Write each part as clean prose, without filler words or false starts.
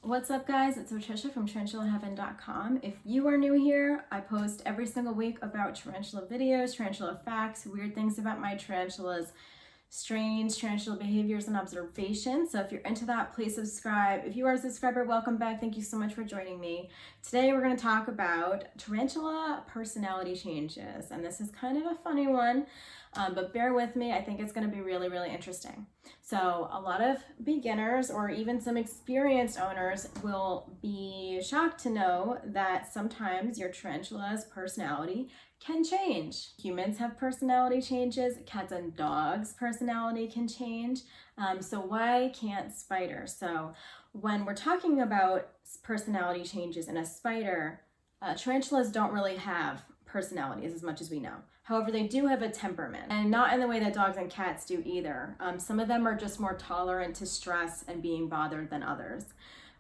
What's up, guys? It's Patricia from tarantulaheaven.com. If you are new here, I post every single week about tarantula videos, tarantula facts, weird things about my tarantulas, strange tarantula behaviors and observations. So if you're into that, please subscribe. If you are a subscriber, welcome back. Thank you so much for joining me. Today we're going to talk about tarantula personality changes, and this is kind of a funny one, but bear with me. I think it's going to be really, really interesting. So a lot of beginners or even some experienced owners will be shocked to know that sometimes your tarantula's personality can change. Humans have personality changes, cats and dogs' personality can change. So why can't spiders? So when we're talking about personality changes in a spider, tarantulas don't really have personalities as much as we know. However, they do have a temperament, and not in the way that dogs and cats do either. Some of them are just more tolerant to stress and being bothered than others.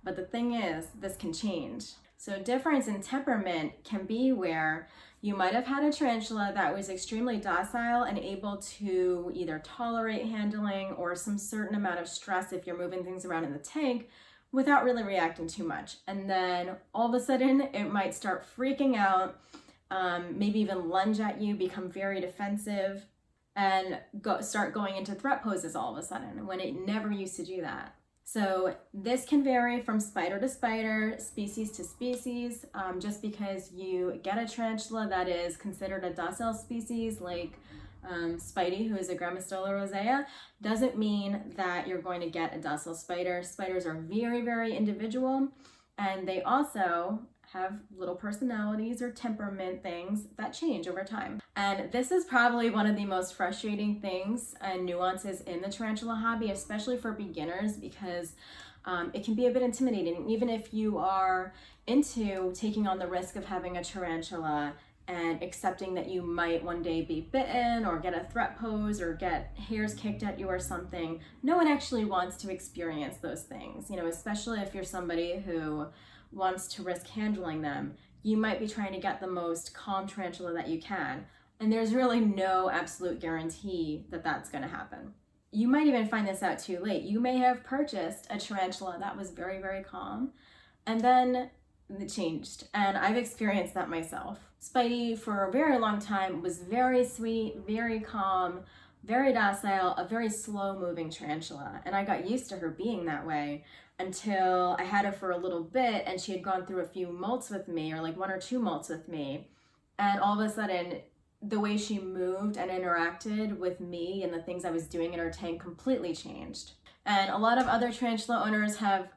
But the thing is, this can change. So a difference in temperament can be where you might have had a tarantula that was extremely docile and able to either tolerate handling or some certain amount of stress if you're moving things around in the tank without really reacting too much. And then all of a sudden, it might start freaking out, maybe even lunge at you, become very defensive, and start going into threat poses all of a sudden when it never used to do that. So this can vary from spider to spider, species to species. Just because you get a tarantula that is considered a docile species like Spidey, who is a Grammostola rosea, doesn't mean that you're going to get a docile spider. Spiders are very, very individual, and they also have little personalities or temperament things that change over time. And this is probably one of the most frustrating things and nuances in the tarantula hobby, especially for beginners, because it can be a bit intimidating. Even if you are into taking on the risk of having a tarantula and accepting that you might one day be bitten or get a threat pose or get hairs kicked at you or something, no one actually wants to experience those things, especially if you're somebody who wants to risk handling them. You might be trying to get the most calm tarantula that you can, and there's really no absolute guarantee that that's going to happen. You might even find this out too late. You may have purchased a tarantula that was very, very calm, and then it changed, and I've experienced that myself. Spidey, for a very long time, was very sweet, very calm, very docile, a very slow-moving tarantula, and I got used to her being that way until I had her for a little bit, and she had gone through a few molts with me, or like 1 or 2 molts with me, and all of a sudden the way she moved and interacted with me and the things I was doing in her tank completely changed. And a lot of other tarantula owners have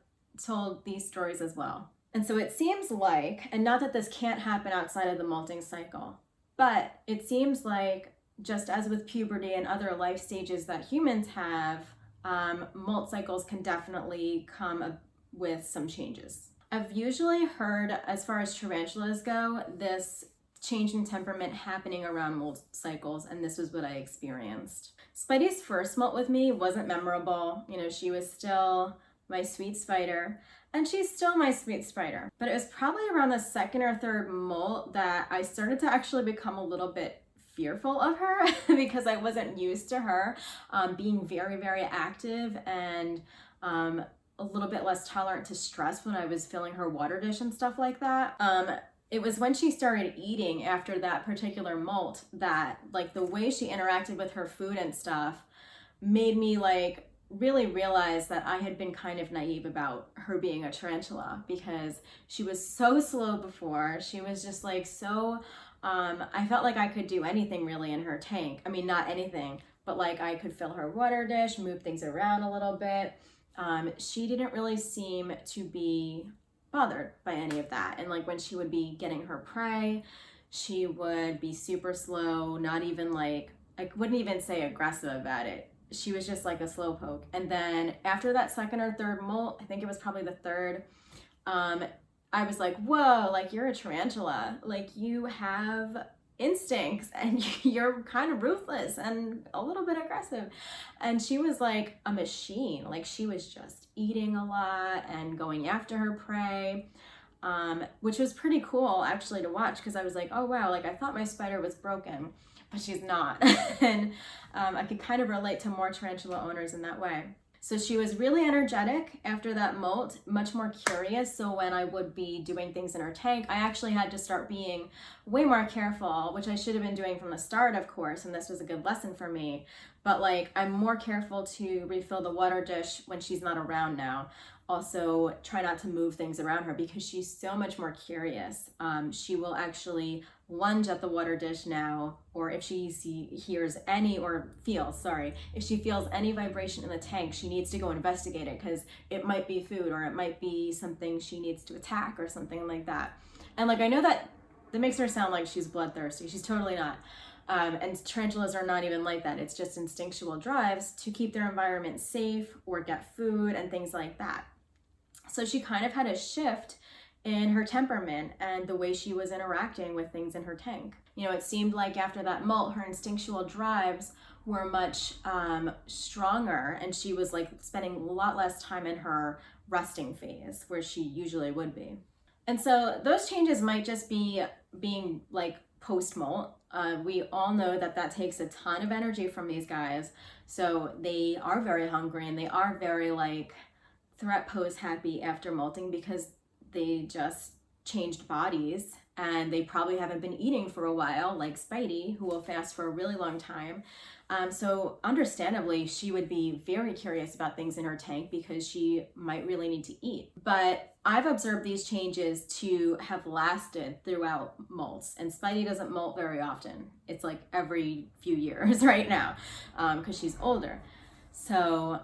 told these stories as well. And so it seems like, and not that this can't happen outside of the molting cycle, but it seems like just as with puberty and other life stages that humans have, molt cycles can definitely come with some changes. I've usually heard, as far as tarantulas go, this change in temperament happening around molt cycles, and this was what I experienced. Spidey's first molt with me wasn't memorable. She was still my sweet spider, and she's still my sweet spider. But it was probably around the second or third molt that I started to actually become a little bit fearful of her because I wasn't used to her being very, very active and a little bit less tolerant to stress when I was filling her water dish and stuff like that. It was when she started eating after that particular molt that the way she interacted with her food and stuff made me really realize that I had been kind of naive about her being a tarantula, because she was so slow before. She was just so I felt like I could do anything really in her tank. I mean, not anything, but I could fill her water dish, move things around a little bit. She didn't really seem to be bothered by any of that. And when she would be getting her prey, she would be super slow, not even I wouldn't even say aggressive about it. She was just like a slow poke. And then after that second or third molt, I think it was probably the third, I was like, whoa, you're a tarantula. You have instincts and you're kind of ruthless and a little bit aggressive. And she was like a machine. She was just eating a lot and going after her prey, which was pretty cool actually to watch, because I was like, oh wow, I thought my spider was broken, but she's not. And I could kind of relate to more tarantula owners in that way. So she was really energetic after that molt, much more curious. So when I would be doing things in her tank, I actually had to start being way more careful, which I should have been doing from the start, of course, and this was a good lesson for me. But like, I'm more careful to refill the water dish when she's not around now. Also, try not to move things around her because she's so much more curious. She will actually lunge at the water dish now, or if she hears any, or feels, sorry, if she feels any vibration in the tank, she needs to go investigate it because it might be food or it might be something she needs to attack or something like that. And like, I know that makes her sound like she's bloodthirsty. She's totally not. And tarantulas are not even like that. It's just instinctual drives to keep their environment safe or get food and things like that. So she kind of had a shift in her temperament and the way she was interacting with things in her tank. You know, it seemed like after that molt, her instinctual drives were much stronger, and she was like spending a lot less time in her resting phase where she usually would be. And so those changes might just be being like post-molt. We all know that takes a ton of energy from these guys. So they are very hungry and they are very like threat pose happy after molting because they just changed bodies and they probably haven't been eating for a while, like Spidey, who will fast for a really long time. So understandably, she would be very curious about things in her tank because she might really need to eat. But I've observed these changes to have lasted throughout molts, and Spidey doesn't molt very often. It's like every few years right now because she's older. So,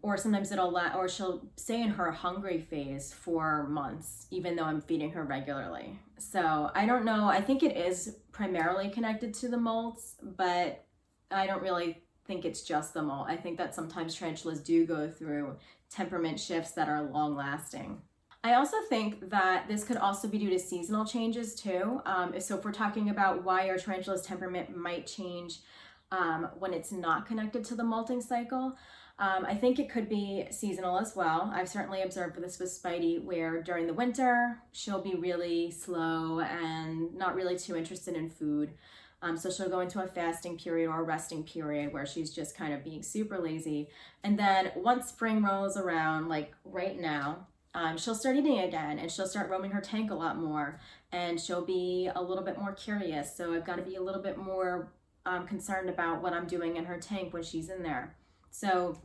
or sometimes or she'll stay in her hungry phase for months, even though I'm feeding her regularly. So I don't know. I think it is primarily connected to the molts, but I don't really think it's just the molt. I think that sometimes tarantulas do go through temperament shifts that are long lasting. I also think that this could also be due to seasonal changes too. So if we're talking about why our tarantula's temperament might change when it's not connected to the molting cycle, I think it could be seasonal as well. I've certainly observed this with Spidey, where during the winter, she'll be really slow and not really too interested in food. So she'll go into a fasting period or a resting period where she's just kind of being super lazy. And then once spring rolls around, like right now, she'll start eating again and she'll start roaming her tank a lot more and she'll be a little bit more curious. So I've got to be a little bit more concerned about what I'm doing in her tank when she's in there. So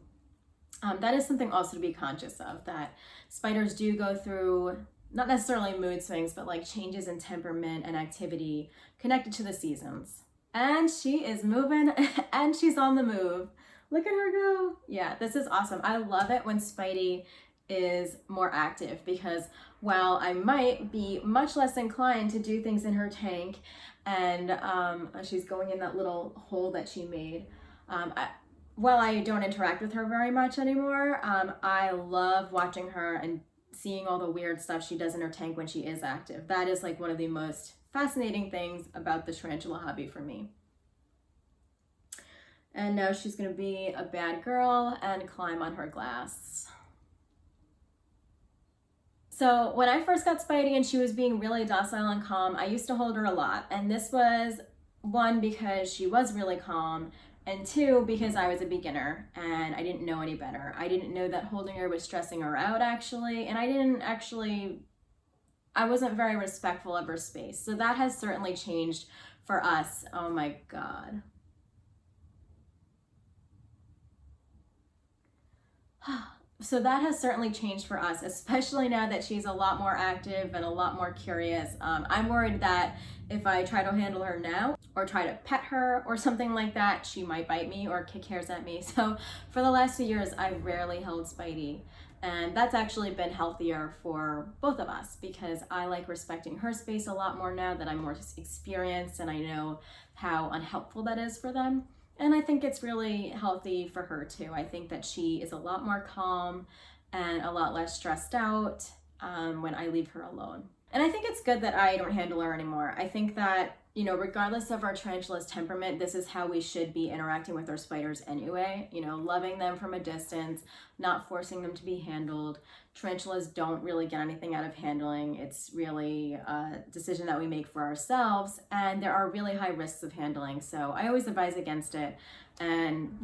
that is something also to be conscious of, that spiders do go through not necessarily mood swings, but like changes in temperament and activity connected to the seasons. And she is moving and she's on the move. Look at her go. Yeah, this is awesome. I love it when Spidey is more active because while I might be much less inclined to do things in her tank, and she's going in that little hole that she made, while I don't interact with her very much anymore, I love watching her and seeing all the weird stuff she does in her tank when she is active. That is like one of the most fascinating things about the tarantula hobby for me. And now she's gonna be a bad girl and climb on her glass. So when I first got Spidey and she was being really docile and calm, I used to hold her a lot. And this was, one, because she was really calm, and two, because I was a beginner and I didn't know any better. I didn't know that holding her was stressing her out actually, and I wasn't very respectful of her space. So that has certainly changed for us. Oh my God. So that has certainly changed for us, especially now that she's a lot more active and a lot more curious. I'm worried that if I try to handle her now or try to pet her or something like that, she might bite me or kick hairs at me. So for the last few years, I've rarely held Spidey. And that's actually been healthier for both of us because I like respecting her space a lot more now that I'm more experienced and I know how unhelpful that is for them. And I think it's really healthy for her too. I think that she is a lot more calm and a lot less stressed out when I leave her alone. And I think it's good that I don't handle her anymore. I think that, regardless of our tarantula's temperament, this is how we should be interacting with our spiders anyway. Loving them from a distance, not forcing them to be handled. Tarantulas don't really get anything out of handling. It's really a decision that we make for ourselves, and there are really high risks of handling. So I always advise against it. And,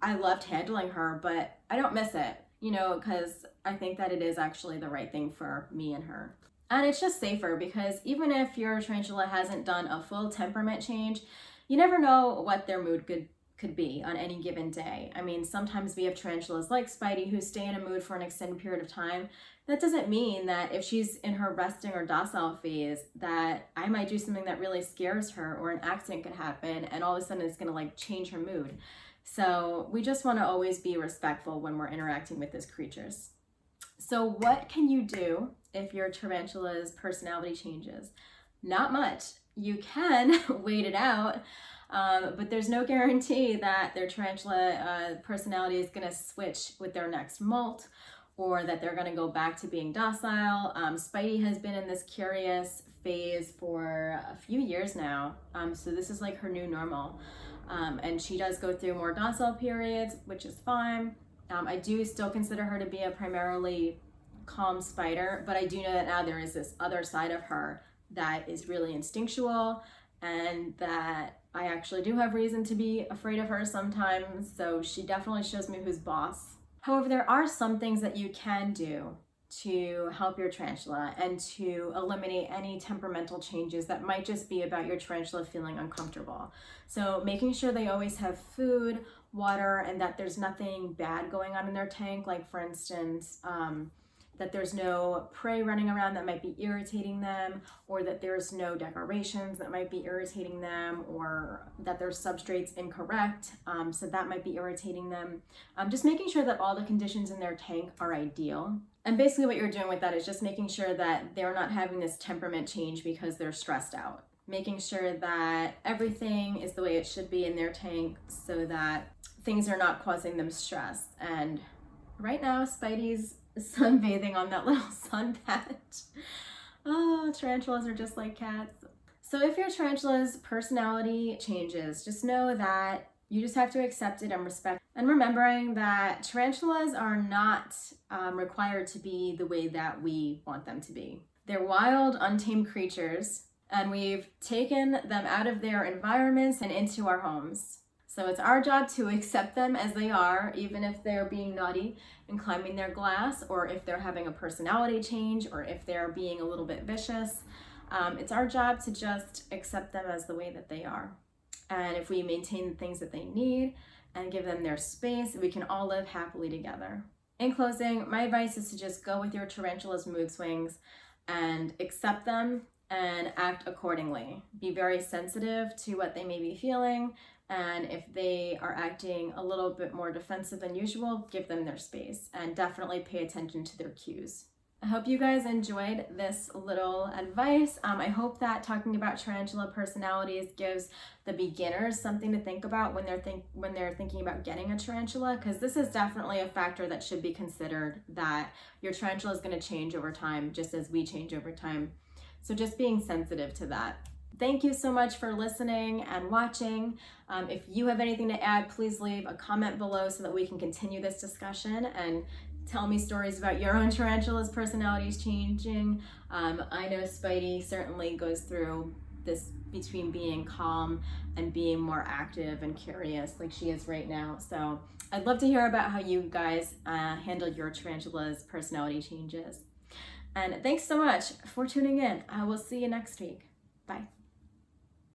I loved handling her, but I don't miss it, you know, because I think that it is actually the right thing for me and her. And it's just safer because even if your tarantula hasn't done a full temperament change, you never know what their mood could be on any given day. I mean, sometimes we have tarantulas like Spidey who stay in a mood for an extended period of time. That doesn't mean that if she's in her resting or docile phase that I might do something that really scares her, or an accident could happen and all of a sudden it's gonna like change her mood. So we just wanna always be respectful when we're interacting with these creatures. So what can you do if your tarantula's personality changes? Not much. You can wait it out, but there's no guarantee that their tarantula personality is going to switch with their next molt, or that they're going to go back to being docile. Spidey has been in this curious phase for a few years now, so this is like her new normal. And she does go through more docile periods, which is fine. I do still consider her to be a primarily calm spider, but I do know that now there is this other side of her that is really instinctual, and that I actually do have reason to be afraid of her sometimes, so she definitely shows me who's boss. However, there are some things that you can do to help your tarantula and to eliminate any temperamental changes that might just be about your tarantula feeling uncomfortable. So making sure they always have food, water, and that there's nothing bad going on in their tank, like for instance, that there's no prey running around that might be irritating them, or that there's no decorations that might be irritating them, or that their substrate's incorrect, so that might be irritating them. Just making sure that all the conditions in their tank are ideal. And basically what you're doing with that is just making sure that they're not having this temperament change because they're stressed out. Making sure that everything is the way it should be in their tank so that things are not causing them stress. And right now, Spidey's sunbathing on that little sun patch. Oh, tarantulas are just like cats. So if your tarantula's personality changes, just know that you just have to accept it and respect. And remembering that tarantulas are not required to be the way that we want them to be. They're wild, untamed creatures, and we've taken them out of their environments and into our homes. So it's our job to accept them as they are, even if they're being naughty and climbing their glass, or if they're having a personality change, or if they're being a little bit vicious. It's our job to just accept them as the way that they are. And if we maintain the things that they need and give them their space, we can all live happily together. In closing, my advice is to just go with your tarantula's mood swings and accept them and act accordingly. Be very sensitive to what they may be feeling, and if they are acting a little bit more defensive than usual, give them their space, and definitely pay attention to their cues. I hope you guys enjoyed this little advice. I hope that talking about tarantula personalities gives the beginners something to think about when they're thinking about getting a tarantula, because this is definitely a factor that should be considered, that your tarantula is going to change over time, just as we change over time. So just being sensitive to that. Thank you so much for listening and watching. If you have anything to add, please leave a comment below so that we can continue this discussion and tell me stories about your own tarantula's personalities changing. I know Spidey certainly goes through this between being calm and being more active and curious like she is right now. So I'd love to hear about how you guys handled your tarantula's personality changes. And thanks so much for tuning in. I will see you next week. Bye.